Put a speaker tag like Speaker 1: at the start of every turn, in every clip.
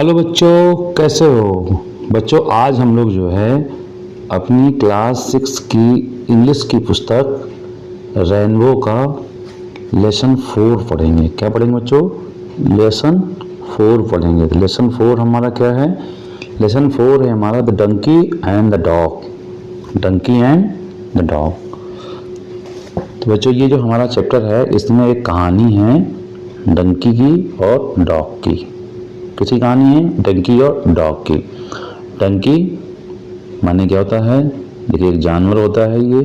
Speaker 1: Hello बच्चों, कैसे हो बच्चों। आज हम लोग जो है अपनी क्लास 6 की इंग्लिश की पुस्तक रेनबो का लेसन 4 पढ़ेंगे। क्या पढ़ेंगे बच्चों? लेसन 4 पढ़ेंगे। लेसन 4 हमारा क्या है? लेसन 4 है हमारा the donkey and the dog. Donkey and the dog. तो बच्चों ये जो हमारा चैप्टर है इसमें एक कहानी है डंकी की और डॉग की। किसी कहानी है? डंकी और डॉग की। डंकी माने क्या होता है? देखिए एक जानवर होता है, ये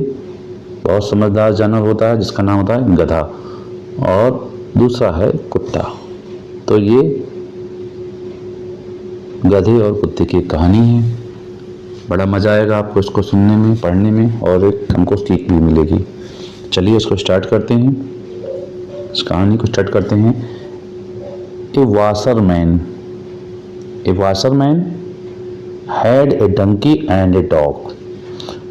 Speaker 1: बहुत समझदार जानवर होता है जिसका नाम होता है गधा, और दूसरा है कुत्ता। तो ये गधे और कुत्ते की कहानी है। बड़ा मज़ा आएगा आपको इसको सुनने में, पढ़ने में, और एक हमको सीख भी मिलेगी। चलिए इसको स्टार्ट करते हैं, इस कहानी को स्टार्ट करते हैं। A washerman had a donkey and a dog.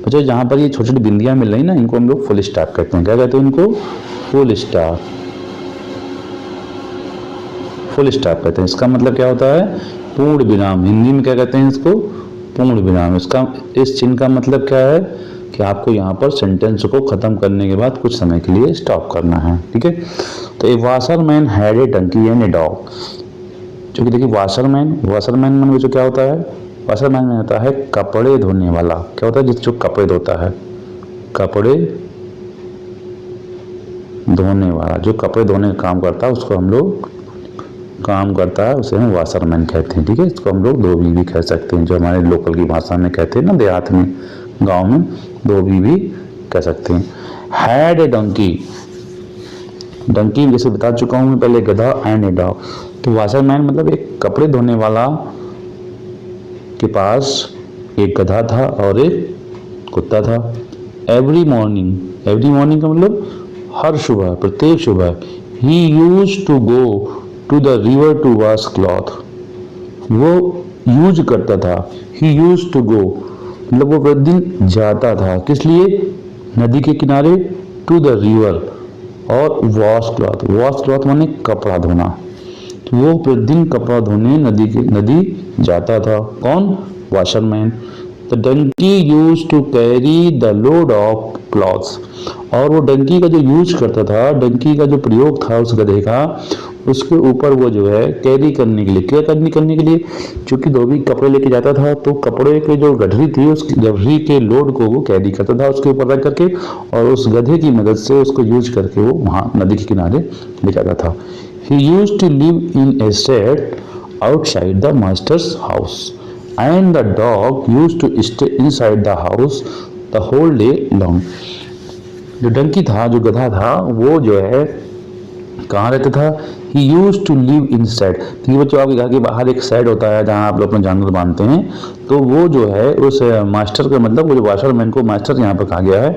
Speaker 1: बच्चों जहाँ पर ये छोटी छोटी बिंदियाँ मिल रही ना, इनको हम लोग फुल स्टॉप कहते हैं। क्या कहते हैं इनको? Full stop. फुल स्टॉप कहते हैं। इसका मतलब क्या होता है? पूर्ण विराम। हिंदी में क्या कहते हैं इसको? पूर्ण विराम। इसका इस चिन्ह का मतलब क्या है कि आपको यहाँ पर सेंटेंस को खत्म करने के बाद कुछ समय के लिए स्टॉप करना है। ठीक है। तो a washerman had a donkey and a dog. क्योंकि देखिए वाशरमैन मन में जो क्या होता है? वाशरमैन में होता है कपड़े धोने वाला। क्या होता है? जो कपड़े धोता है, कपड़े धोने वाला, जो कपड़े धोने का काम करता है उसको हम लोग उसे हम वाशरमैन कहते हैं। ठीक है। इसको हम लोग धोबी भी कह सकते हैं, जो हमारे लोकल की भाषा में कहते हैं ना, देहात में, गाँव में धोबी भी कह सकते हैं। हैड ए डंकी जैसे बता चुका हूँ मैं पहले, गधा एंड ए डॉग। तो वाशरमैन मतलब एक कपड़े धोने वाला के पास एक गधा था और एक कुत्ता था। एवरी मॉर्निंग का मतलब हर सुबह, प्रत्येक सुबह, he use to go to the river to wash cloth. वो यूज करता था, ही यूज टू गो मतलब वो प्रतिदिन जाता था। किस लिए? नदी के किनारे, टू द रिवर, और वॉश क्लॉथ माने कपड़ा धोना। तो वो प्रतिदिन कपड़ा धोने नदी जाता था। कौन? Washerman. The donkey use to carry the load of clothes. और वो डंकी का जो यूज करता था, डंकी का जो प्रयोग था उस गधे का, उसके ऊपर वो जो है कैरी करने के लिए, क्या करने के लिए, चूंकि धोबी कपड़े लेके जाता था तो कपड़े के जो गठरी थी उस गठरी के लोड को वो कैरी करता था उसके ऊपर रख करके, और उस गधे की मदद से उसको यूज करके वो वहाँ नदी के किनारे ले जाता था। He used to live in a shed outside the master's house, and the dog used to stay inside the house the whole day long. जो डंकी था, जो गधा था, वो जो है कहाँ रहता था? He used to live inside। तो बच्चों आपके घर के बाहर एक साइड होता है जहाँ आप लोग अपने जानवर बांधते हैं। तो वो जो है उस मास्टर का मतलब, वो जो वाशरमैन को मास्टर यहाँ पर कहा गया है।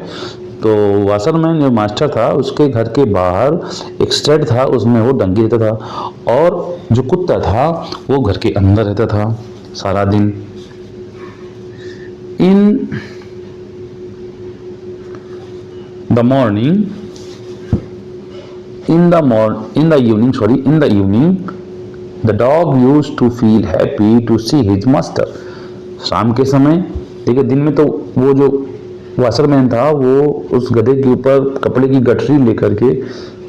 Speaker 1: तो वाशरमैन जो मास्टर था उसके घर के बाहर एक शेड था, उसमें वो डंकी रहता था। और जो कुत्ता था वो घर के अंदर रहता था सारा दिन। In the evening the dog used to feel happy to see his master. शाम के समय, देखिए दिन में तो वो जो वाशरमैन था वो उस गधे के ऊपर कपड़े की गठरी लेकर के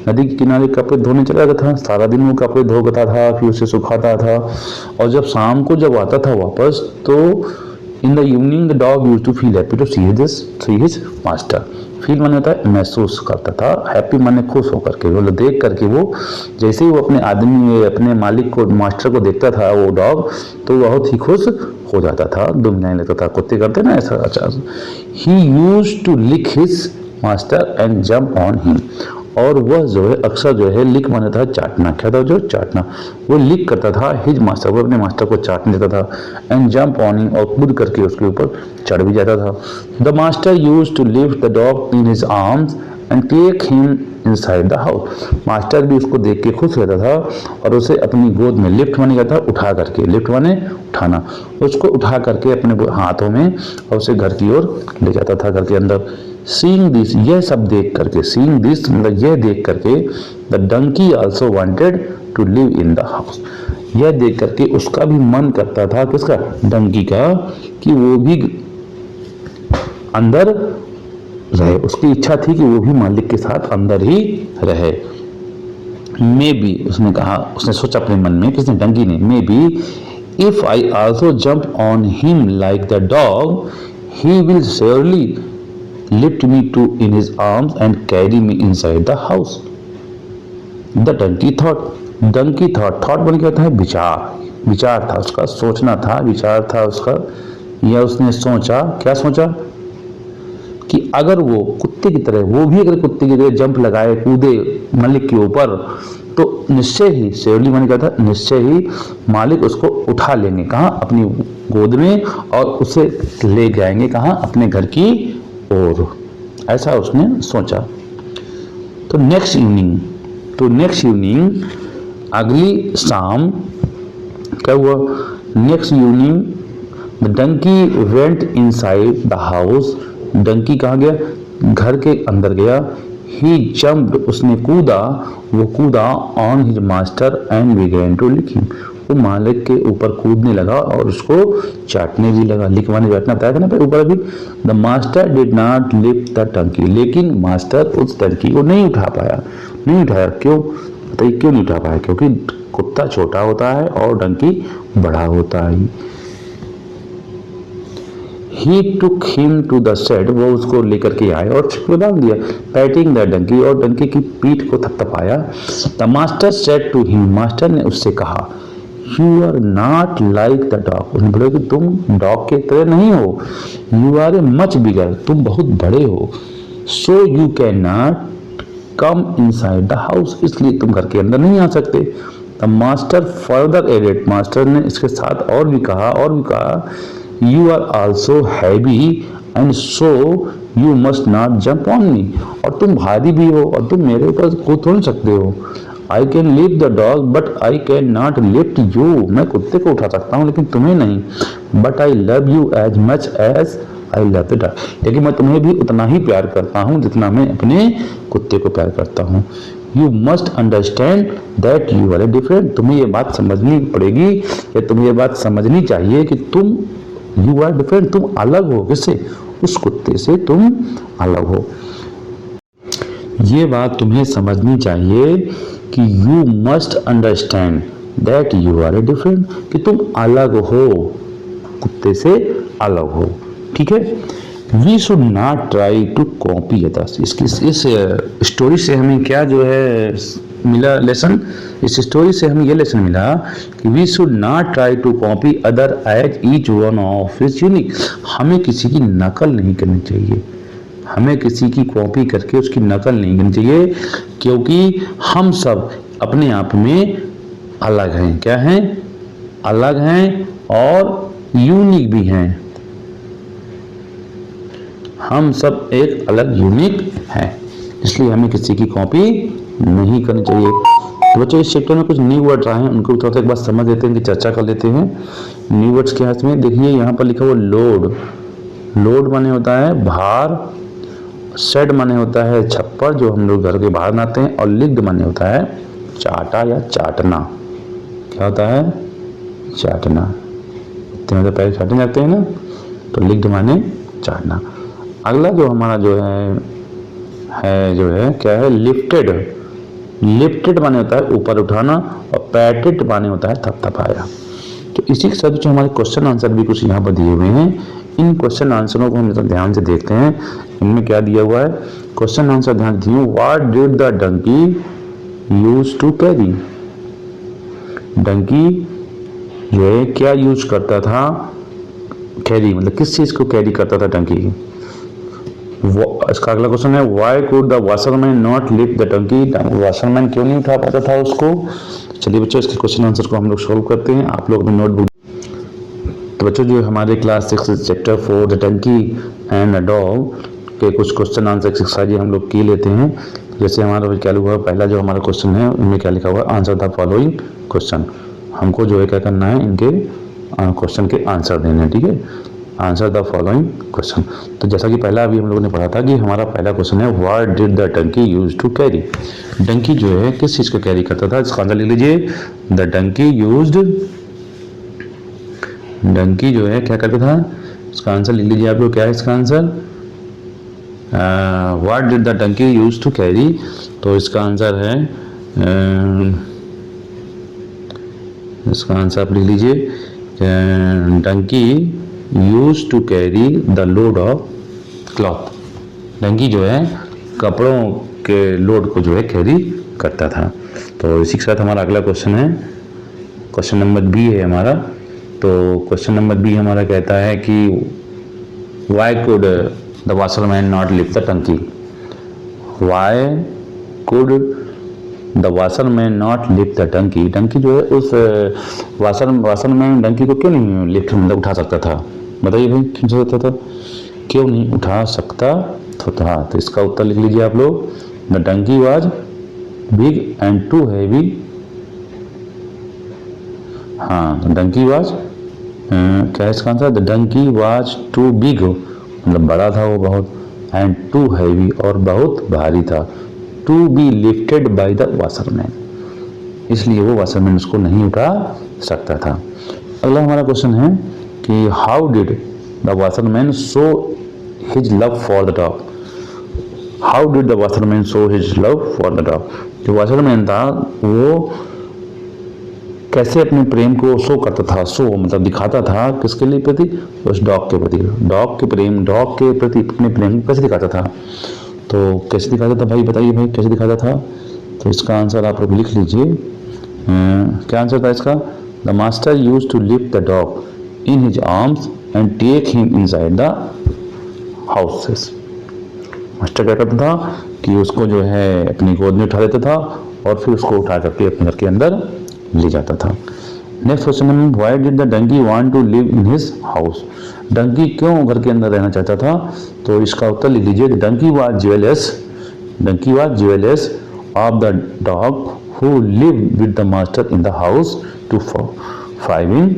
Speaker 1: नदी के किनारे कपड़े धोने चला जाता था। सारा दिन वो कपड़े धोता था, फिर उसे सुखाता था, और जब शाम को जब आता था वापस, तो in the evening the dog used to feel happy to see his master. Feel माने होता है महसूस करता था, हैप्पी माने खुश होकर के, वो देख करके वो जैसे ही वो अपने मालिक को, मास्टर को देखता था वो डॉग, तो बहुत ही खुश हो जाता था, दुमने लेता था। कुत्ते करते ना ऐसा। अच्छा, he use to lick his master and jump on him. और वह जो है अक्सर जो है लिक माने था चाटना। क्या था? जो चाटना, वो लिक करता था हिज मास्टर, वो अपने मास्टर को चाटने देता था। एंड जंप ऑन हिम, और कूद करके उसके ऊपर चढ़ भी जाता था। The master use to lift the dog in his arms and take him inside the house. Master भी उसको देख के खुश रहता था और उसे अपनी गोद में, लिफ्ट माने क्या था? उठा करके, लिफ्ट माने उठाना, उसको उठा करके अपने हाथों में और उसे घर की ओर ले जाता था, घर के अंदर। सीइंग दिस, यह सब देख करके, सीइंग दिस मतलब यह देख करके, the donkey also wanted to live in the house. यह देख करके उसका भी मन करता था, किसका, डंकी का, कि वो भी अंदर रहे। उसकी इच्छा थी कि वो भी मालिक के साथ अंदर ही रहे। मे बी, उसने कहा, उसने सोचा अपने मन में, किसने, डंकी ने, maybe if I also jump on him like the dog he will surely lift me to in his arms and carry me inside the house. The donkey thought, donkey thought, thought बन क्या था, विचार, विचार था उसका, सोचना था, विचार था उसका, या उसने सोचा, क्या सोचा, कि अगर वो कुत्ते की तरह, वो भी अगर कुत्ते की तरह जंप लगाए, कूदे मालिक के ऊपर, तो निश्चय ही, शेरली मैंने कहा था, निश्चय ही मालिक उसको उठा लेंगे, कहाँ, अपनी गोद में, और उसे ले जाएंगे, कहाँ, अपने घर की ओर। ऐसा उसने सोचा। तो नेक्स्ट इवनिंग, अगली शाम क्या हुआ, next evening the donkey went inside the house. Donkey कहाँ गया, घर के अंदर गया। ही जंप्ड, उसने कूदा, वो कूदा on his master and began to lick him. वो मालिक के ऊपर कूदने लगा और उसको चाटने भी लगा। लिखवाने चाटना बताया था ना ऊपर अभी। The master did not lift the donkey, लेकिन मास्टर उस डंकी को नहीं उठा पाया, नहीं उठाया। क्यों बताइए, क्यों नहीं उठा पाया? क्योंकि कुत्ता छोटा होता है और डंकी बड़ा होता है। He took him to the shed, वो उसको लेकर के आए और उसको डाल दिया। पैटिंग द डंकी, और डंकी की पीठ को थपथपाया। The master said to him, मास्टर ने उससे कहा, you are not like the dog, उसने बोला कि तुम डॉग के तरह नहीं हो। You are a much bigger, तुम बहुत बड़े हो। So you can not come inside the house, इसलिए तुम घर के अंदर नहीं आ सकते। द मास्टर फर्दर एडेड, मास्टर ने इसके साथ और भी कहा, you are also heavy and so you must not jump on me, और तुम भारी भी हो और तुम मेरे ऊपर कूद नहीं सकते हो। I can lift the dog but I can not lift you, मैं कुत्ते को उठा सकता हूँ लेकिन तुम्हें नहीं। But I love you as much as I love the dog, लेकिन मैं तुम्हें भी उतना ही प्यार करता हूँ जितना मैं अपने कुत्ते को प्यार करता हूँ। You must understand that you are different, तुम्हें ये बात समझनी पड़ेगी, या तुम्हें ये बात समझनी चाहिए कि तुम, यू आर डिफरेंट, तुम अलग हो। किससे? उस कुत्ते से तुम अलग हो। ये बात तुम्हें समझनी चाहिए कि you must understand that you are different, कि तुम अलग हो, कुत्ते से अलग हो। ठीक है। We should not try to copy others, इस स्टोरी से हमें क्या जो है मिला लेसन, इस स्टोरी से हमें यह लेसन मिला कि we should not try to copy other as each one of is unique, हमें किसी की नकल नहीं करनी चाहिए, हमें किसी की कॉपी करके उसकी नकल नहीं करनी चाहिए, क्योंकि हम सब अपने आप में अलग हैं। क्या हैं? अलग हैं और यूनिक भी हैं। हम सब एक अलग यूनिक हैं, इसलिए हमें किसी की कॉपी नहीं करनी चाहिए। तो बच्चों इस चैप्टर में कुछ न्यू वर्ड्स आए हैं, उनको थोड़ा सा एक बार समझ लेते हैं, कि चर्चा कर लेते हैं। न्यू वर्ड्स क्या है इसमें? देखिए यहाँ पर लिखा हुआ लोड, लोड माने होता है भार, शेड माने होता है छप्पर जो हम लोग घर के बाहर बनाते हैं, और लिग्ड माने होता है चाटा या चाटना। क्या होता है? चाटना। इतने में पैर चाटने जाते हैं ना, तो लिग्ड माने चाटना। अगला जो हमारा जो है क्या है? लिफ्टेड। लिफ्टेड माने होता है ऊपर उठाना, और पैटेड माने होता है थपथपाया। तो इसी के साथ जो हमारे क्वेश्चन आंसर भी कुछ यहाँ पर दिए हुए हैं, इन क्वेश्चन आंसरों को हम ध्यान से देखते हैं। इनमें क्या दिया हुआ है? क्वेश्चन आंसर ध्यान दिए, what did the donkey use to carry, donkey जो है क्या यूज करता था? कैरी मतलब किस चीज को कैरी करता था डंकी? इसका अगला क्वेश्चन है, why could the washerman not lift the donkey, washerman क्यों नहीं उठा पाता था उसको? चलिए बच्चों इसके क्वेश्चन आंसर को हम लोग सोल्व करते हैं। आप लोग अपनी नोटबुक, तो बच्चों जो हमारे class 6 chapter 4 the donkey and the dog के कुछ क्वेश्चन आंसर एक्सरसाइज हम लोग की लेते हैं। जैसे हमारा क्या हुआ, पहला जो हमारा क्वेश्चन है उनमें क्या लिखा हुआ, आंसर द फॉलोइंग क्वेश्चन। हमको जो है क्या करना है, इनके क्वेश्चन के आंसर देने हैं। ठीक है। Answer the following question. तो जैसा कि पहला अभी हम लोगों ने पढ़ा था कि हमारा पहला क्वेश्चन है what did the donkey use to carry. Donkey जो है किस चीज को कैरी करता था, इसका आंसर लिख लीजिए। द डंकी यूज्ड, डंकी जो है क्या करता था, इसका आंसर लिख लीजिए आप लोग। क्या है इसका answer, what did the donkey use to carry. तो इसका आंसर है इसका आंसर आप लिख लीजिए, donkey use to carry the load of cloth. Donkey जो है कपड़ों के लोड को जो है कैरी करता था। तो इसी के साथ हमारा अगला क्वेश्चन है, क्वेश्चन नंबर बी है हमारा। तो क्वेश्चन नंबर बी हमारा कहता है कि why could the washerman not lift the donkey. Why could the washerman not lift the donkey. Donkey जो है उस वाशरमैन डंकी को क्यों नहीं लिफ्ट मतलब उठा सकता था, बताइए भाई क्यों सकता था, क्यों नहीं उठा सकता था। तो इसका उत्तर लिख लीजिए आप लोग। The donkey was big and too heavy. हाँ, डंकी वाज क्या है इसका answer, the donkey was too big मतलब बड़ा था वो बहुत, एंड टू हैवी और बहुत भारी था, to be lifted by the washerman, इसलिए वो वाशरमैन उसको नहीं उठा सकता था। अगला हमारा क्वेश्चन है कि how did the washerman show his love for the dog. How did the washerman show his love for the dog. जो वाशरमैन था वो कैसे अपने प्रेम को शो करता था, शो मतलब दिखाता था किसके लिए प्रति, उस डॉग के प्रति। डॉग के प्रति अपने प्रेम को कैसे दिखाता था, तो कैसे दिखाता था भाई, बताइए भाई कैसे दिखाता था। तो इसका आंसर आप लोग लिख लीजिए। क्या आंसर था इसका, the master use to lift the dog in his arms and take him inside the houses. Master क्या करता था कि उसको जो है अपनी गोद में उठा लेता था और फिर उसको उठा करके अपने घर के अंदर ले जाता था। नेक्स्ट क्वेश्चन है why did the donkey want to live in his house. Donkey क्यों घर के अंदर रहना चाहता था, तो इसका उत्तर लिख लीजिए। Donkey was jealous of the dog who live with the master in the house to फाइविंग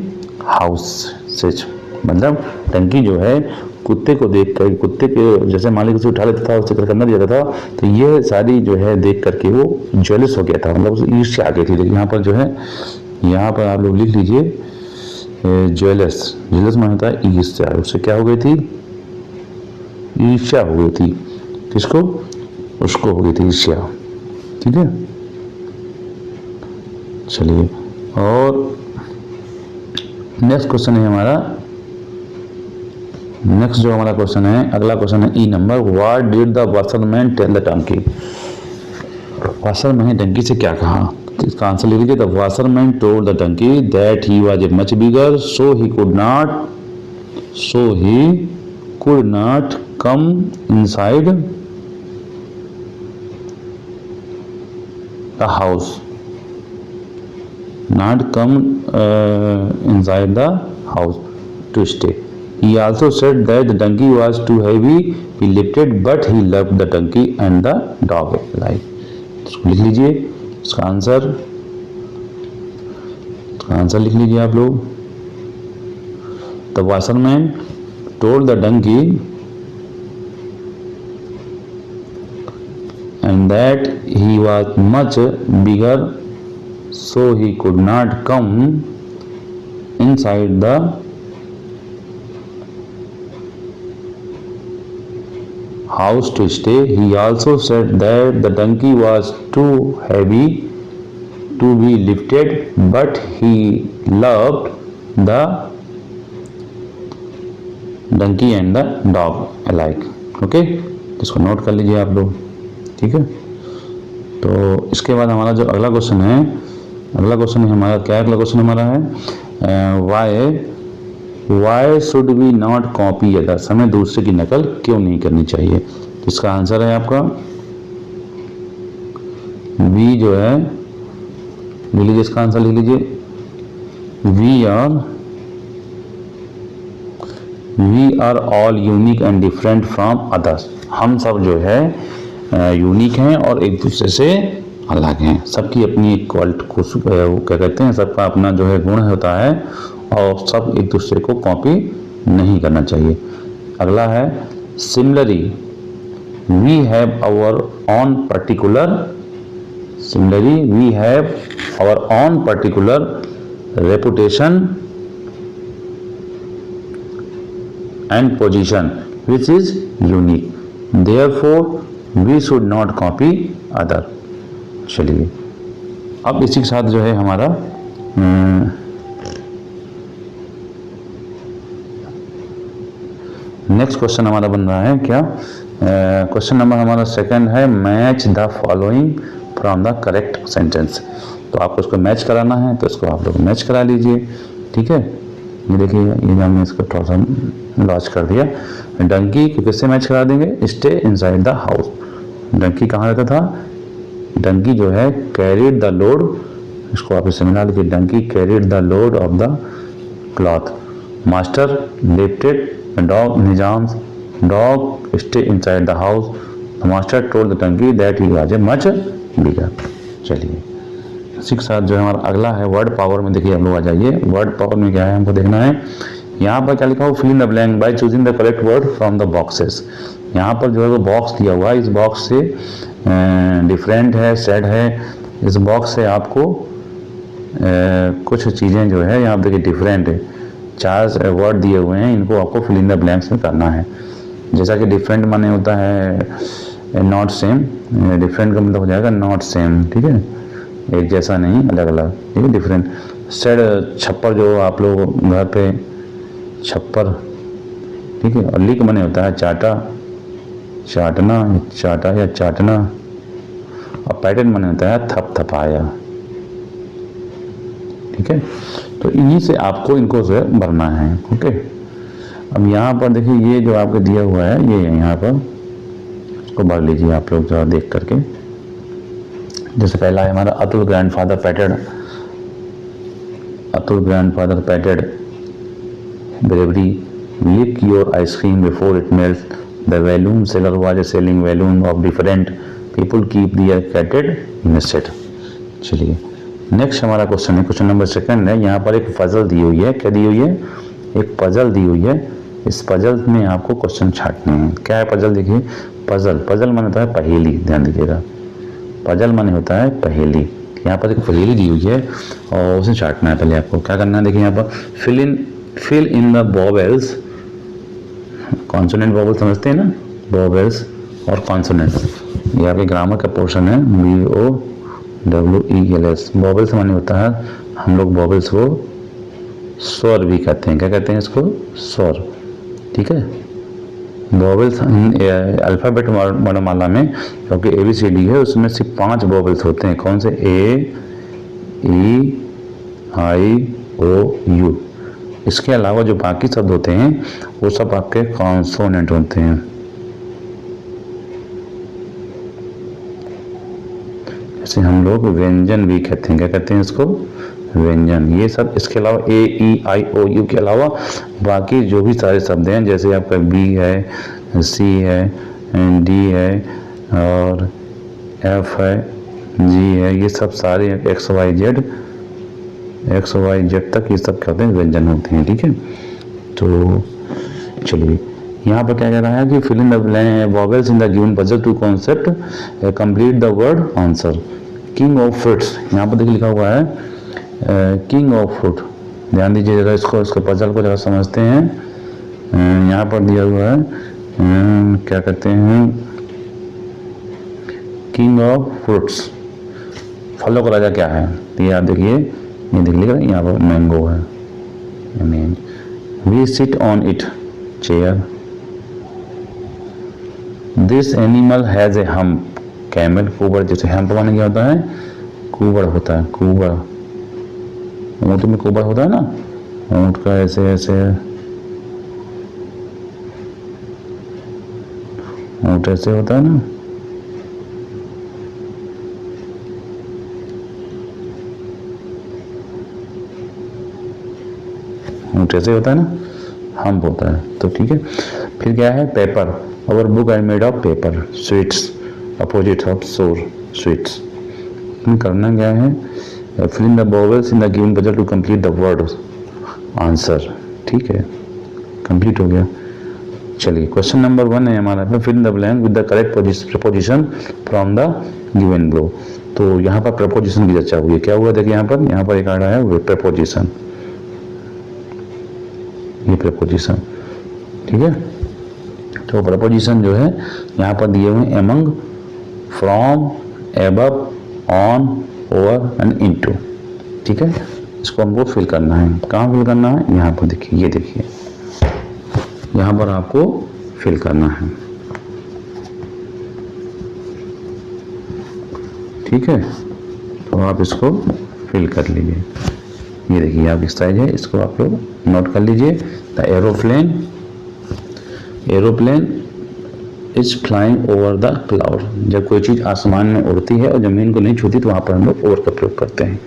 Speaker 1: हाउसेज। मतलब डंकी जो है कुत्ते को देख कर, कुत्ते के जैसे मालिक उसे उठा लेता था, उसे घर के अंदर जाता था, तो ये सारी जो है देख करके वो जेलस हो गया था, मतलब उसे ईर्ष्या आ गई थी। लेकिन यहाँ पर जो है, यहाँ पर आप लोग लिख लीजिए जेलस माना होता है ईर्ष्या, उससे क्या हो गई थी, ईर्ष्या हो गई थी। किसको, उसको हो गई थी ईर्ष्या। ठीक है, चलिए। और नेक्स्ट क्वेश्चन है हमारा, नेक्स्ट जो हमारा क्वेश्चन है, अगला क्वेश्चन है E number, what did the washerman tell the donkey. Washerman ने डंकी से क्या कहा, इसका आंसर लिख लीजिए। The washerman told the donkey that he was a much bigger so he could not come inside the house, not come inside the house to stay. He also said that the donkey was too heavy to be lifted, but he loved the donkey and the dog alike. इसको लिख लीजिए, इसका answer लिख लीजिए आप लोग। The washerman told the donkey and that he was much bigger so he could not come inside the house to stay. He also said that the donkey was too heavy to be lifted, but he loved the donkey and the dog alike. Okay, इसको note कर लीजिए आप लोग। ठीक है, तो इसके बाद हमारा जो अगला क्वेश्चन है, अगला क्वेश्चन है हमारा, क्या अगला क्वेश्चन हमारा है, why should we not copy others. हमें दूसरे की नकल क्यों नहीं करनी चाहिए। तो इसका आंसर है आपका वी जो है, लिख लीजिए, इसका आंसर लिख लीजिए। We are all unique and different from others. हम सब जो है यूनिक हैं और एक दूसरे से अलग हैं। सबकी अपनी एक क्वालिटी को क्या कहते हैं, सबका अपना जो है गुण होता है और सब एक दूसरे को कॉपी नहीं करना चाहिए। अगला है similarly we have our own particular, similarly we have our own particular reputation and position which is unique, therefore we should not copy other. चलिए अब इसी के साथ जो है हमारा नेक्स्ट क्वेश्चन हमारा बन रहा है क्या, क्वेश्चन नंबर हमारा सेकंड है match the following from the correct sentence. तो आपको इसको मैच कराना है तो इसको आप लोग मैच करा लीजिए, ठीक है। ये देखिए ये हमने इसको थोड़ा सा लॉन्च कर दिया। डंकी को किससे मैच करा देंगे, stay inside the house. Donkey कहाँ रहता था, डंकी जो है कैरिड द लोड, इसको आप इससे मिला लीजिए, donkey carried the load of the cloth. Master lifted the dog निजाम्स, dog stay inside the house, the master told the donkey that he was a much bigger. चलिए इसी के साथ जो है हमारा अगला है वर्ड पावर में। देखिए हम लोग आ जाइए, वर्ड पावर में क्या है हमको देखना है। यहाँ पर क्या लिखा हो, fill in the blank by choosing the correct word from the boxes. यहाँ पर जो है वो बॉक्स दिया हुआ है, इस बॉक्स से डिफरेंट है, सेड है, इस बॉक्स से आपको कुछ चीज़ें जो है यहाँ देखिए डिफरेंट है, 4 वर्ड दिए हुए हैं, इनको आपको फिल इन द ब्लैंक्स में करना है। जैसा कि डिफरेंट माने होता है नॉट सेम, डिफरेंट का मतलब हो जाएगा नॉट सेम, ठीक है, एक जैसा नहीं, अलग अलग, ठीक है, डिफरेंट। सेड छप्पर, जो आप लोग घर पे छप्पर, ठीक है, और लिक माने होता है चाटा, चाटना, चाटा या चाटना, और पैटर्न माने होता है थप थपाया, ठीक है। तो इन्हीं से आपको इनको जो है भरना है, ओके। अब यहाँ पर देखिए ये जो आपको दिया हुआ है ये यहाँ पर इसको भर लीजिए आप लोग जो देख करके। जैसे पहला है हमारा Atul grandfather patted, Atul grandfather patted bravery, lick your ice cream before it melt, the volume seller was selling volume of different people keep their कैटेड मिस्टेड। चलिए नेक्स्ट हमारा क्वेश्चन है, क्वेश्चन नंबर सेकंड है। यहाँ पर एक पजल दी हुई है, क्या दी हुई है, एक पजल दी हुई है। इस पजल में आपको क्वेश्चन छांटने हैं। क्या है पजल, देखिए पजल, पजल माने होता है पहेली, ध्यान दीजिएगा, पजल माने होता है पहेली। यहाँ पर एक पहेली दी हुई है और उसे छांटना है। पहले आपको क्या करना है, देखिए यहाँ पर fill in the vowels, consonant vowel समझते हैं ना, वोवेल्स और कॉन्सोनेंट, ये आपके ग्रामर का पोर्शन है, VOWELS। वोवेल्स माने होता है, हम लोग वोवेल्स को स्वर भी कहते हैं, क्या कहते हैं इसको, स्वर, ठीक है। वोवेल्स अल्फ़ाबेट वर्णमाला में क्योंकि ABCD है उसमें सिर्फ 5 वोवेल्स होते हैं। कौन से, A, E, I, O, U। इसके अलावा जो बाकी शब्द होते हैं वो सब आपके कॉन्सोनेंट होते हैं। जैसे हम लोग व्यंजन भी कहते हैं, क्या कहते हैं इसको, व्यंजन। ये सब इसके अलावा A, E, I, O, U के अलावा बाकी जो भी सारे शब्द हैं, जैसे आपका B है, C है, D है और F है, G है, ये सब सारे X, Y, Z तक ये सब कहते हैं व्यंजन होते हैं, ठीक है। तो चलिए यहाँ पर क्या कह रहा है कि fill in the vowels in the given puzzle to concept, complete the word answer. King of fruits, यहाँ पर देखिए लिखा हुआ है किंग ऑफ फ्रूट, ध्यान दीजिए जरा, इसको पजल को जरा समझते हैं। यहाँ पर दिया हुआ है क्या कहते हैं, किंग ऑफ फ्रूट्स, फलों का राजा क्या है, तो ये आप देखिए, ये देख लीजिए यहाँ पर मैंगो है, we sit on it, chair. This animal has a hump, camel, कुबड़, जैसे हम्प माने क्या होता है, कुबड़ होता है, कुबड़, ऊँट में कुबड़ होता है ना, ऊँट का ऐसे ऐसे, ऊँट ऐसे होता है ना, ऊँट ऐसे होता है ना, हम्प होता है, तो ठीक है। फिर क्या है, paper, our book are made of paper, sweets, opposite of sour, sweets. करना क्या है, fill in the vowels in the given puzzle to complete the word answer, ठीक है। कंप्लीट हो गया। चलिए क्वेश्चन नंबर 1 है हमारा, fill in the blank with the correct preposition from the given below. तो यहाँ पर प्रपोजिशन की चर्चा हुई है। क्या हुआ देखिए, यहाँ पर एक आ रहा है प्रपोजिशन, ये प्रपोजिशन, ठीक है। तो प्रपोजिशन जो है यहाँ पर दिए हुए among, from, above, on, over and into, ठीक है। इसको हमको फिल करना है। कहाँ फिल करना है? यहाँ पर देखिए, ये देखिए यहाँ पर आपको फिल करना है, ठीक है। तो आप इसको फिल कर लीजिए। ये देखिए आप इस साइज है, इसको आप लोग नोट कर लीजिए। The aeroplane is flying over the cloud. जब कोई चीज़ आसमान में उड़ती है और ज़मीन को नहीं छूती तो वहाँ पर हम लोग ओवर का प्रयोग करते हैं।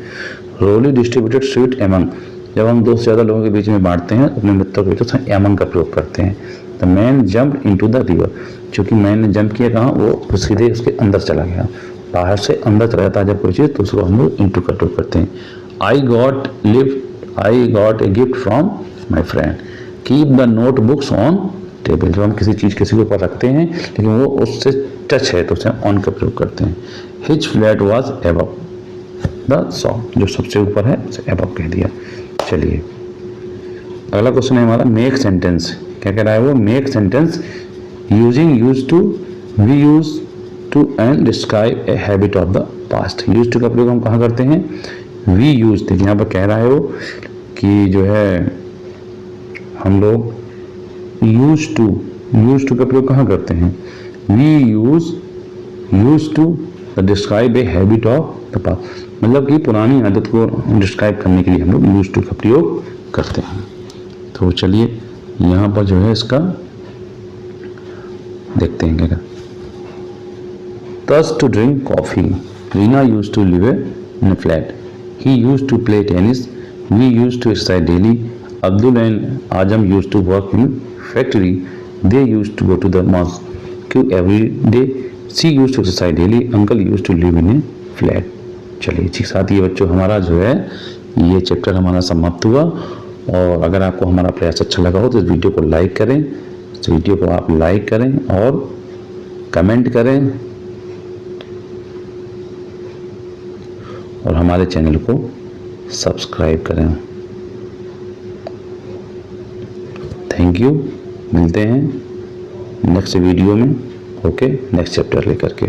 Speaker 1: रोली डिस्ट्रीब्यूटेड स्वीट एमंग, जब हम 2 से ज़्यादा लोगों के बीच में बांटते हैं अपने मित्रों के बीच, तो एमंग का प्रयोग करते हैं। The man jump into the river, चूँकि मैन ने जंप किया कहाँ, वो सीधे उसके अंदर चला गया, बाहर से अंदर चला जाता है जब कोई चीज़, तो उसको हम लोग इनटू का प्रयोग करते हैं। I got a gift from my friend, keep the note books on table. जब हम किसी चीज़ किसी के ऊपर रखते हैं लेकिन वो उससे टच है तो उसे ऑन का प्रयोग करते हैं। His flat was above the shop, जो सबसे ऊपर है उसे एबव कह दिया। चलिए अगला क्वेश्चन है हमारा मेक सेंटेंस। क्या कह रहा है वो? Make sentence using use to, we use to and describe a habit of the past. Use to का प्रयोग हम कहाँ करते हैं? We use. देखिए यहाँ पर कह रहा है वो कि जो है हम लोग यूज टू का प्रयोग कहाँ करते हैं? We use to describe a habit of the past, मतलब कि पुरानी आदत को डिस्क्राइब करने के लिए हम लोग यूज टू का प्रयोग करते हैं। तो चलिए यहाँ पर जो है इसका देखते हैं क्या। Thus to drink coffee, Rina used to live in a flat. He used to play tennis. We used to exercise daily. Abdul and Ajam used to work in factory. They used to go to the mosque every day. She used to exercise daily. Uncle used to live in a flat. चलिए ठीक साथ ये बच्चों हमारा जो है ये chapter हमारा समाप्त हुआ। और अगर आपको हमारा प्रयास अच्छा लगा हो तो इस वीडियो को लाइक करें, इस वीडियो को आप लाइक करें और कमेंट करें और हमारे चैनल को सब्सक्राइब करें। थैंक यू, मिलते हैं नेक्स्ट वीडियो में। ओके, नेक्स्ट चैप्टर लेकर के।